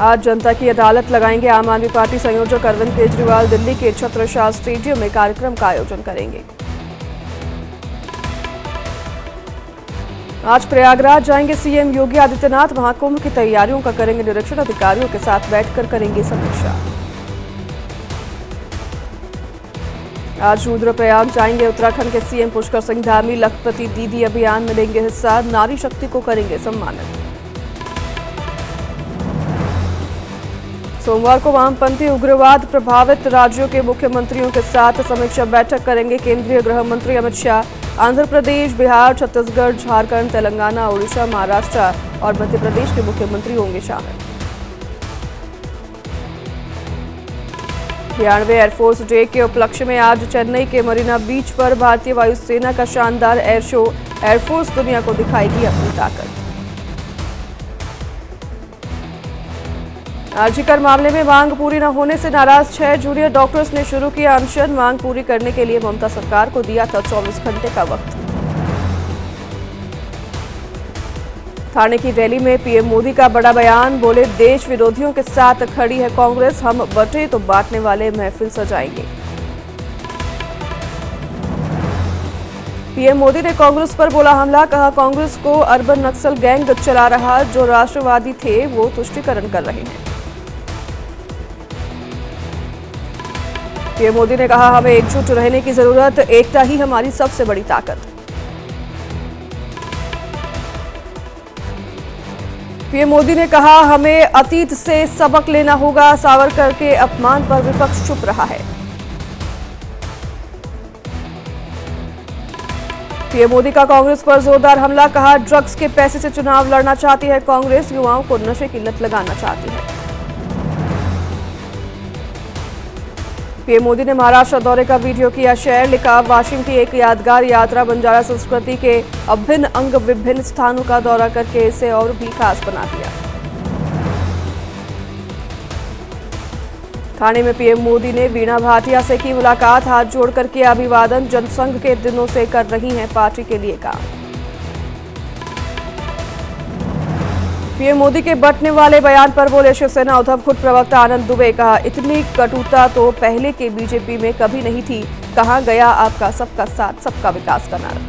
आज जनता की अदालत लगाएंगे आम आदमी पार्टी संयोजक अरविंद केजरीवाल। दिल्ली के छत्रशाह स्टेडियम में कार्यक्रम का आयोजन करेंगे। आज प्रयागराज जाएंगे सीएम योगी आदित्यनाथ। महाकुंभ की तैयारियों का करेंगे निरीक्षण। अधिकारियों के साथ बैठकर करेंगे समीक्षा। आज रुद्रप्रयाग जाएंगे उत्तराखंड के सीएम पुष्कर सिंह धामी। लखपति दीदी अभियान में लेंगे हिस्सा। नारी शक्ति को करेंगे सम्मानित। सोमवार को वामपंथी उग्रवाद प्रभावित राज्यों के मुख्यमंत्रियों के साथ समीक्षा बैठक करेंगे केंद्रीय गृह मंत्री अमित शाह। आंध्र प्रदेश, बिहार, छत्तीसगढ़, झारखंड, तेलंगाना, ओडिशा, महाराष्ट्र और मध्य प्रदेश के मुख्यमंत्री होंगे शामिल। 92वें एयरफोर्स डे के उपलक्ष्य में आज चेन्नई के मरीना बीच पर भारतीय वायुसेना का शानदार एयर शो। एयरफोर्स दुनिया को दिखाएगी अपनी ताकत। आरजीकर मामले में मांग पूरी न होने से नाराज 6 जूनियर डॉक्टर्स ने शुरू किया अनशन। मांग पूरी करने के लिए ममता सरकार को दिया था 24 घंटे का वक्त। थाने की रैली में पीएम मोदी का बड़ा बयान। बोले, देश विरोधियों के साथ खड़ी है कांग्रेस। हम बटे तो बांटने वाले महफिल सजाएंगे। पीएम मोदी ने कांग्रेस पर बोला हमला। कहा, कांग्रेस को अर्बन नक्सल गैंग चला रहा। जो राष्ट्रवादी थे वो तुष्टीकरण कर रहे हैं। पीएम मोदी ने कहा, हमें एकजुट रहने की जरूरत। एकता ही हमारी सबसे बड़ी ताकत। पीएम मोदी ने कहा, हमें अतीत से सबक लेना होगा। सावरकर के अपमान पर विपक्ष चुप रहा है। पीएम मोदी का कांग्रेस पर जोरदार हमला। कहा, ड्रग्स के पैसे से चुनाव लड़ना चाहती है कांग्रेस। युवाओं को नशे की लत लगाना चाहती है। पीएम मोदी ने महाराष्ट्र दौरे का वीडियो किया शेयर। लिखा, वाशिम की एक यादगार यात्रा। बंजारा संस्कृति के अभिन्न अंग विभिन्न स्थानों का दौरा करके इसे और भी खास बना दिया। थाने में पीएम मोदी ने वीणा भाटिया से की मुलाकात। हाथ जोड़कर किया अभिवादन। जनसंघ के दिनों से कर रही हैं पार्टी के लिए काम। पीएम मोदी के बंटने वाले बयान पर बोले शिवसेना उद्धव खुद प्रवक्ता आनंद दुबे। कहा, इतनी कटुता तो पहले के बीजेपी में कभी नहीं थी। कहां गया आपका सबका साथ सबका विकास का नारा।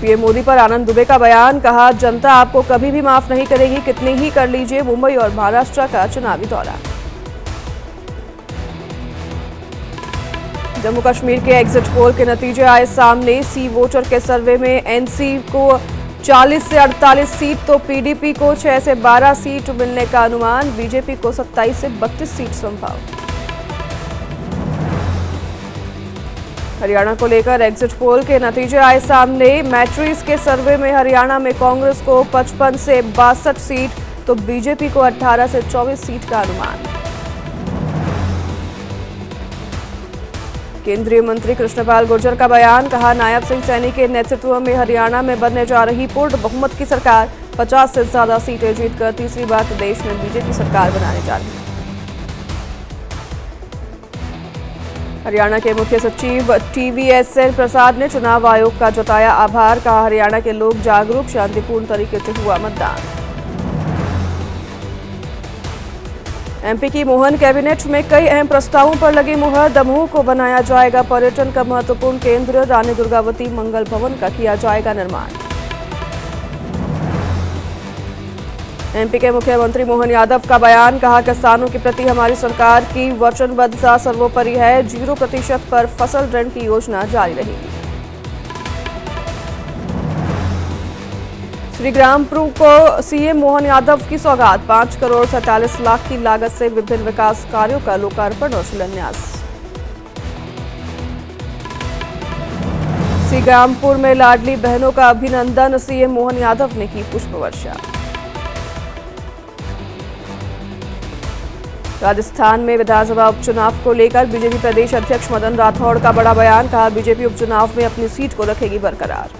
पीएम मोदी पर आनंद दुबे का बयान। कहा, जनता आपको कभी भी माफ नहीं करेगी, कितने ही कर लीजिए। मुंबई और महाराष्ट्र का चुनावी दौरा। जम्मू कश्मीर के एग्जिट पोल के नतीजे आए सामने। सी वोटर के सर्वे में एनसी को 40 से 48 सीट तो पीडीपी को 6 से 12 सीट मिलने का अनुमान। बीजेपी को 27 से 32 सीट संभव। हरियाणा को लेकर एग्जिट पोल के नतीजे आए सामने। मैट्रिक्स के सर्वे में हरियाणा में कांग्रेस को 55 से 62 सीट तो बीजेपी को 18 से 24 सीट का अनुमान। केंद्रीय मंत्री कृष्णपाल गुर्जर का बयान। कहा, नायब सिंह सैनी के नेतृत्व में हरियाणा में बनने जा रही पूर्ण बहुमत की सरकार। 50 से ज्यादा सीटें जीतकर तीसरी बार प्रदेश में बीजेपी सरकार बनाने जा रही है। हरियाणा के मुख्य सचिव टीवीएसएल प्रसाद ने चुनाव आयोग का जताया आभार। कहा, हरियाणा के लोग जागरूक, शांतिपूर्ण तरीके से हुआ मतदान। एमपी की मोहन कैबिनेट में कई अहम प्रस्तावों पर लगी मुहर। दमोह को बनाया जाएगा पर्यटन का महत्वपूर्ण केंद्र। रानी दुर्गावती मंगल भवन का किया जाएगा निर्माण। एमपी के मुख्यमंत्री मोहन यादव का बयान। कहा, किसानों के प्रति हमारी सरकार की वचनबद्धता सर्वोपरि है। 0% पर फसल ऋण की योजना जारी रहेगी। श्रीग्रामपुर को सीएम मोहन यादव की सौगात। 5 करोड़ 47 लाख की लागत से विभिन्न विकास कार्यों का लोकार्पण और शिलान्यास। श्रीग्रामपुर में लाडली बहनों का अभिनंदन। सीएम मोहन यादव ने की पुष्प वर्षा। राजस्थान में विधानसभा उपचुनाव को लेकर बीजेपी प्रदेश अध्यक्ष मदन राठौड़ का बड़ा बयान। कहा, बीजेपी उपचुनाव में अपनी सीट को रखेगी बरकरार।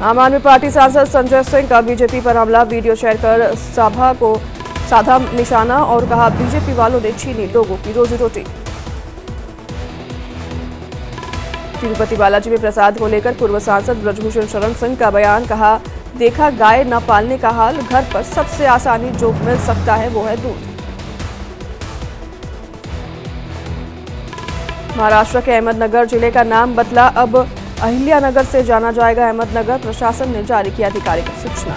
आम आदमी पार्टी सांसद संजय सिंह का बीजेपी पर हमला। वीडियो शेयर कर सभा को साधा निशाना और कहा, बीजेपी वालों ने छीनी लोगों की रोजी रोटी। तिरुपति बालाजी में प्रसाद को लेकर पूर्व सांसद ब्रजभूषण शरण सिंह का बयान, कहा देखा गाय न पालने का हाल, घर पर सबसे आसानी जो मिल सकता है वो है दूध। महाराष्ट्र के अहमदनगर जिले का नाम बदला, अब अहिल्यानगर से जाना जाएगा अहमदनगर, प्रशासन ने जारी की आधिकारिक सूचना।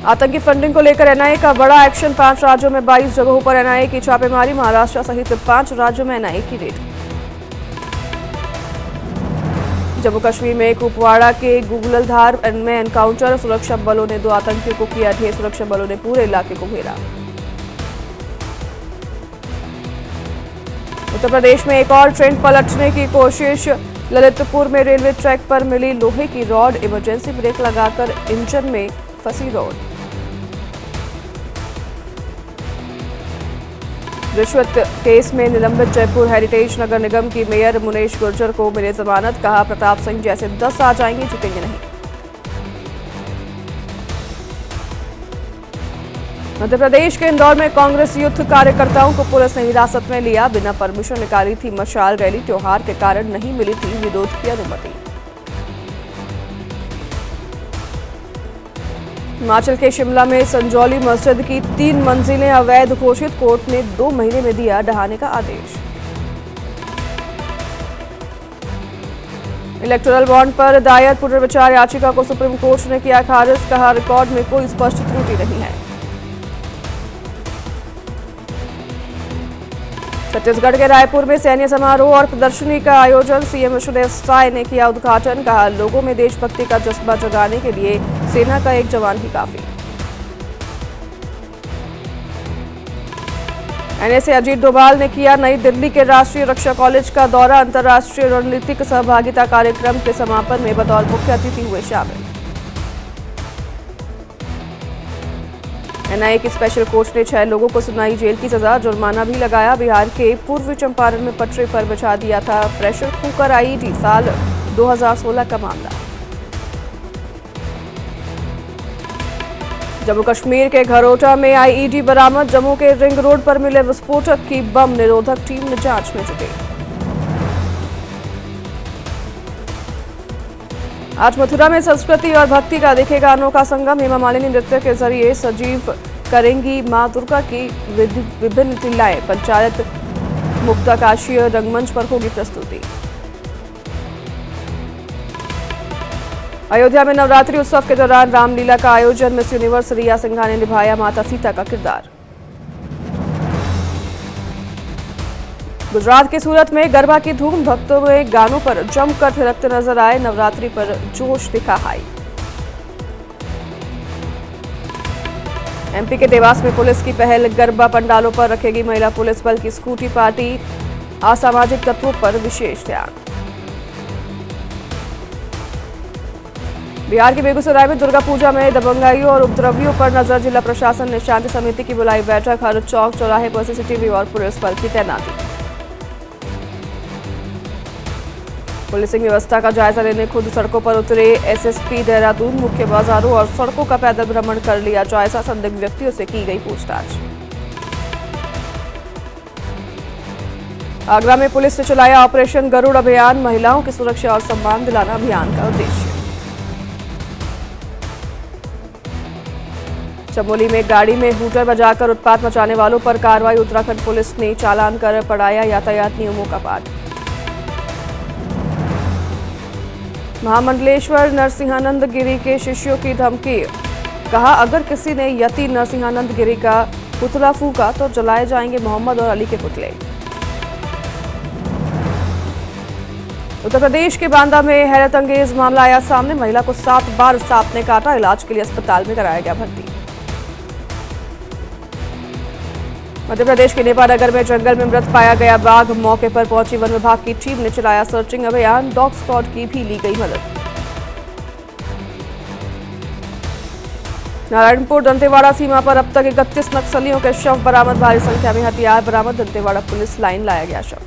आतंकी फंडिंग को लेकर एनआईए का बड़ा एक्शन, 5 राज्यों में 22 जगहों पर एनआईए की छापेमारी, महाराष्ट्र सहित 5 राज्यों में एनआईए की रेड। जम्मू कश्मीर में कुपवाड़ा के गुगलधार में एनकाउंटर, सुरक्षा बलों ने 2 आतंकियों को किया ढेर, सुरक्षा बलों ने पूरे इलाके को घेरा। उत्तर प्रदेश में एक और ट्रेन पलटने की कोशिश, ललितपुर में रेलवे ट्रैक पर मिली लोहे की रॉड, इमरजेंसी ब्रेक लगाकर इंजन में फंसी रॉड। रिश्वत केस में निलंबित जयपुर हेरिटेज नगर निगम की मेयर मुनेश गुर्जर को मिली जमानत, कहा प्रताप सिंह जैसे 10 आ जाएंगे, झुकेंगे नहीं। मध्य प्रदेश के इंदौर में कांग्रेस यूथ कार्यकर्ताओं को पुलिस ने हिरासत में लिया, बिना परमिशन निकाली थी मशाल रैली, त्योहार के कारण नहीं मिली थी विरोध की अनुमति। हिमाचल के शिमला में संजौली मस्जिद की 3 मंजिलें अवैध घोषित, कोर्ट ने 2 महीने में दिया ढहाने का आदेश। इलेक्टोरल बॉन्ड पर दायर पुनर्विचार याचिका को सुप्रीम कोर्ट ने किया खारिज, कहा रिकॉर्ड में कोई स्पष्ट त्रुटि नहीं है। छत्तीसगढ़ के रायपुर में सैन्य समारोह और प्रदर्शनी का आयोजन, सीएम विष्णुदेव साय ने किया उद्घाटन, कहा लोगों में देशभक्ति का जज्बा जगाने के लिए सेना का एक जवान ही काफी। एनएसए अजीत डोभाल ने किया नई दिल्ली के राष्ट्रीय रक्षा कॉलेज का दौरा, अंतर्राष्ट्रीय रणनीतिक सहभागिता कार्यक्रम के समापन में बतौर मुख्य अतिथि हुए शामिल। एनआईए की स्पेशल कोर्ट ने 6 लोगों को सुनाई जेल की सजा, जुर्माना भी लगाया। बिहार के पूर्वी चंपारण में पटरी पर बिछा दिया था प्रेशर कुकर आईईडी, साल 2016 का मामला। जम्मू कश्मीर के घरोटा में आईईडी बरामद, जम्मू के रिंग रोड पर मिले विस्फोटक की बम निरोधक टीम ने जांच में जुटी। आज मथुरा में संस्कृति और भक्ति का दिखेगा अनोखा संगम, हेमा मालिनी नृत्य के जरिए सजीव करेंगी मां दुर्गा की विभिन्न लीलाएं, पंचायत मुक्ताकाशीय रंगमंच पर होगी प्रस्तुति। अयोध्या में नवरात्रि उत्सव के दौरान रामलीला का आयोजन, मिस यूनिवर्स रिया सिंघा ने निभाया माता सीता का किरदार। गुजरात के सूरत में गरबा की धूम, भक्तों में गानों पर जमकर थिरकते नजर आए, नवरात्रि पर जोश दिखा हाई। एमपी के देवास में पुलिस की पहल, गरबा पंडालों पर रखेगी महिला पुलिस बल की स्कूटी पार्टी, असामाजिक तत्वों पर विशेष ध्यान। बिहार के बेगूसराय में दुर्गा पूजा में दबंगाइयों और उपद्रवियों पर नजर, जिला प्रशासन ने शांति समिति की बुलाई बैठक, हर चौक चौराहे पर सीसीटीवी और पुलिस बल की तैनाती। पुलिसिंग व्यवस्था का जायजा लेने खुद सड़कों पर उतरे एसएसपी देहरादून, मुख्य बाजारों और सड़कों का पैदल भ्रमण कर लिया जायजा, संदिग्ध व्यक्तियों से की गई पूछताछ। आगरा में पुलिस ने चलाया ऑपरेशन गरुड़ अभियान, महिलाओं की सुरक्षा और सम्मान दिलाना अभियान का उद्देश्य। चमोली में गाड़ी में हूटर बजाकर उत्पात मचाने वालों पर कार्रवाई, उत्तराखंड पुलिस ने चालान कर पढ़ाया यातायात नियमों का पाठ। महामंडलेश्वर नरसिंहानंद गिरी के शिष्यों की धमकी, कहा अगर किसी ने यति नरसिंहानंद गिरी का पुतला फूंका तो जलाए जाएंगे मोहम्मद और अली के पुतले। उत्तर प्रदेश के बांदा में हैरत अंगेज मामला आया सामने, महिला को 7 बार सांप ने काटा, इलाज के लिए अस्पताल में कराया गया भर्ती। मध्य प्रदेश के नेपानगर में जंगल में मृत पाया गया बाघ, मौके पर पहुंची वन विभाग की टीम ने चलाया सर्चिंग अभियान, डॉग स्क्वाड की भी ली गई मदद। नारायणपुर दंतेवाड़ा सीमा पर अब तक 31 नक्सलियों के शव बरामद, भारी संख्या में हथियार बरामद, दंतेवाड़ा पुलिस लाइन लाया गया शव।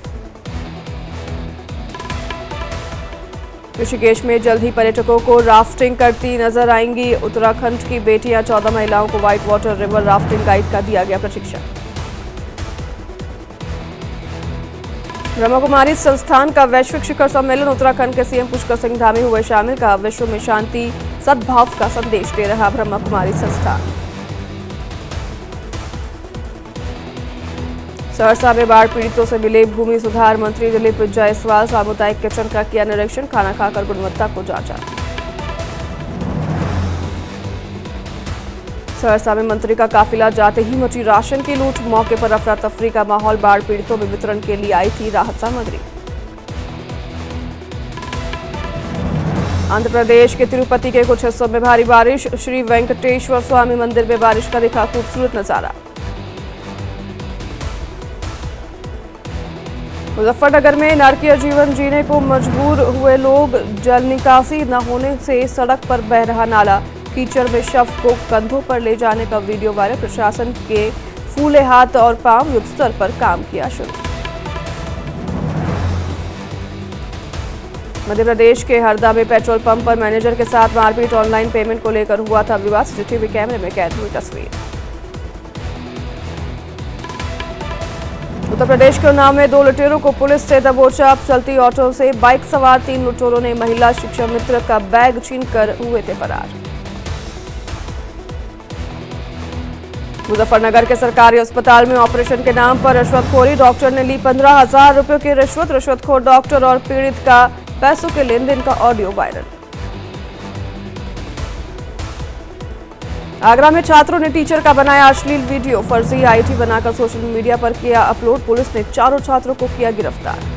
ऋषिकेश में जल्द ही पर्यटकों को राफ्टिंग करती नजर आएंगी उत्तराखंड की बेटियां, 14 महिलाओं को white water river rafting guide का दिया गया प्रशिक्षण। ब्रह्मा कुमारी संस्थान का वैश्विक शिखर सम्मेलन, उत्तराखंड के सीएम पुष्कर सिंह धामी हुए शामिल। का विश्व में शांति सद्भाव का संदेश दे रहा ब्रह्मा कुमारी संस्थान। सहरसा में बाढ़ पीड़ितों से मिले भूमि सुधार मंत्री दिलीप जायसवाल। सामुदायिक किचन का किया निरीक्षण, खाना खाकर गुणवत्ता को जांचा। सहरसा में मंत्री का काफिला जाते ही मची राशन की लूट, मौके पर अफरा तफरी का माहौल। बाढ़ पीड़ितों में वितरण के लिए आई थी राहत सामग्री। आंध्र प्रदेश के तिरुपति के कुछ हिस्सों में भारी बारिश, श्री वेंकटेश्वर स्वामी मंदिर में बारिश का दिखा खूबसूरत नजारा। मुजफ्फरनगर में नारकीय जीवन जीने को मजबूर हुए लोग, जल निकासी न होने से सड़क पर बह रहा नाला। कीचड़ में शव को कंधों पर ले जाने का वीडियो वायरल, प्रशासन के फूले हाथ और पांव, युद्ध स्तर पर काम किया शुरू। मध्य प्रदेश के हरदा में पेट्रोल पंप पर मैनेजर के साथ मारपीट, ऑनलाइन पेमेंट को लेकर हुआ था विवाद। सीसीटीवी कैमरे में कैद हुई तस्वीर। उत्तर प्रदेश के उन्नाव में 2 लुटेरों को पुलिस से दबोचा। चलती ऑटो से बाइक सवार 3 लुटेरों ने महिला शिक्षा मित्र का बैग छीनकर हुए थे फरार। मुजफ्फरनगर के सरकारी अस्पताल में ऑपरेशन के नाम पर रिश्वतखोरी, डॉक्टर ने ली 15,000 रुपयों की रिश्वत। रिश्वतखोर डॉक्टर और पीड़ित का पैसों के लेन देन का ऑडियो वायरल। आगरा में छात्रों ने टीचर का बनाया अश्लील वीडियो, फर्जी आईडी बनाकर सोशल मीडिया पर किया अपलोड। पुलिस ने 4 छात्रों को किया गिरफ्तार।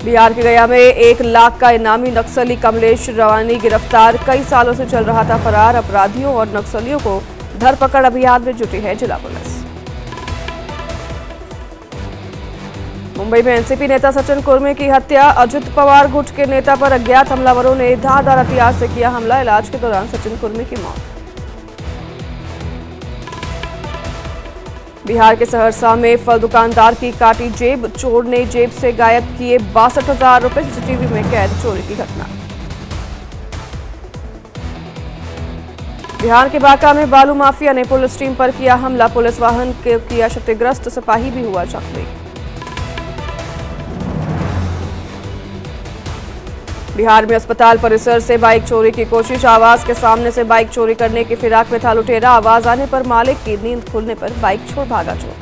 बिहार के गया में 1 लाख का इनामी नक्सली कमलेश रवानी गिरफ्तार। कई सालों से चल रहा था फरार। अपराधियों और नक्सलियों को धरपकड़ अभियान में जुटी है जिला पुलिस। मुंबई में एनसीपी नेता सचिन कुर्मी की हत्या, अजित पवार गुट के नेता पर अज्ञात हमलावरों ने धारदार हथियार से किया हमला। इलाज के दौरान सचिन कुर्मी की मौत। बिहार के सहरसा में फल दुकानदार की काटी जेब, चोर ने जेब से गायब किए 62,000 रुपए। सीसीटीवी में कैद चोरी की घटना। बिहार के बांका में बालू माफिया ने पुलिस टीम पर किया हमला, पुलिस वाहन के किया क्षतिग्रस्त, सिपाही भी हुआ जख्मी। बिहार में अस्पताल परिसर से बाइक चोरी की कोशिश, आवास के सामने से बाइक चोरी करने की फिराक में था लुटेरा। आवाज आने पर मालिक की नींद खुलने पर बाइक छोड़ भागा चोर।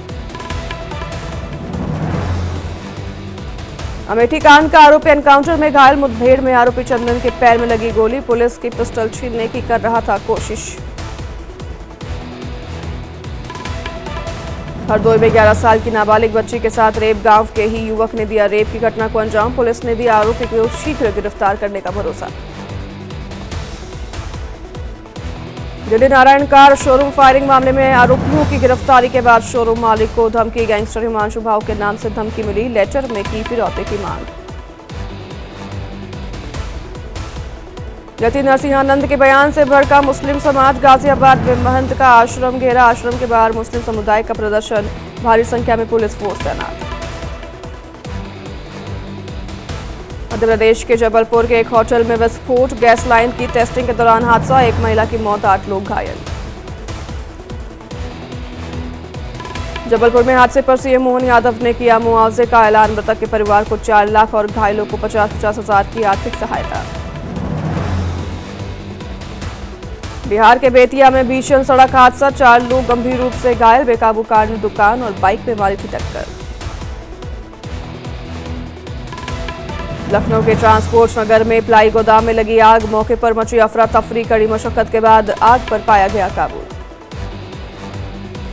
अमेठी कांड का आरोपी एनकाउंटर में घायल, मुठभेड़ में आरोपी चंदन के पैर में लगी गोली, पुलिस की पिस्टल छीनने की कर रहा था कोशिश। हरदोई में 11 साल की नाबालिग बच्ची के साथ रेप, गांव के ही युवक ने दिया रेप की घटना को अंजाम। पुलिस ने दिया आरोपी को शीघ्र गिरफ्तार करने का भरोसा। Delhi Narayan car showroom firing मामले में आरोपियों की गिरफ्तारी के बाद शोरूम मालिक को धमकी, गैंगस्टर हिमांशु भाव के नाम से धमकी मिली। लेटर में की फिरौती की मांग। यति नरसिंहानंद के बयान से भड़का मुस्लिम समाज, गाजियाबाद में महंत का आश्रम घेरा। आश्रम के बाहर मुस्लिम समुदाय का प्रदर्शन, भारी संख्या में पुलिस फोर्स तैनात। मध्य प्रदेश के जबलपुर के एक होटल में विस्फोट, गैस लाइन की टेस्टिंग के दौरान हादसा, 1 महिला की मौत, 8 लोग घायल। जबलपुर में हादसे पर सीएम मोहन यादव ने किया मुआवजे का ऐलान, मृतक के परिवार को 4 लाख और घायलों को 50-50 हजार की आर्थिक सहायता। बिहार के बेतिया में भीषण सड़क हादसा, 4 लोग गंभीर रूप से घायल, बेकाबू कार ने दुकान और बाइक में मारी थी टक्कर। लखनऊ के ट्रांसपोर्ट नगर में प्लाई गोदाम में लगी आग, मौके पर मची अफरा तफरी, कड़ी मशक्कत के बाद आग पर पाया गया काबू।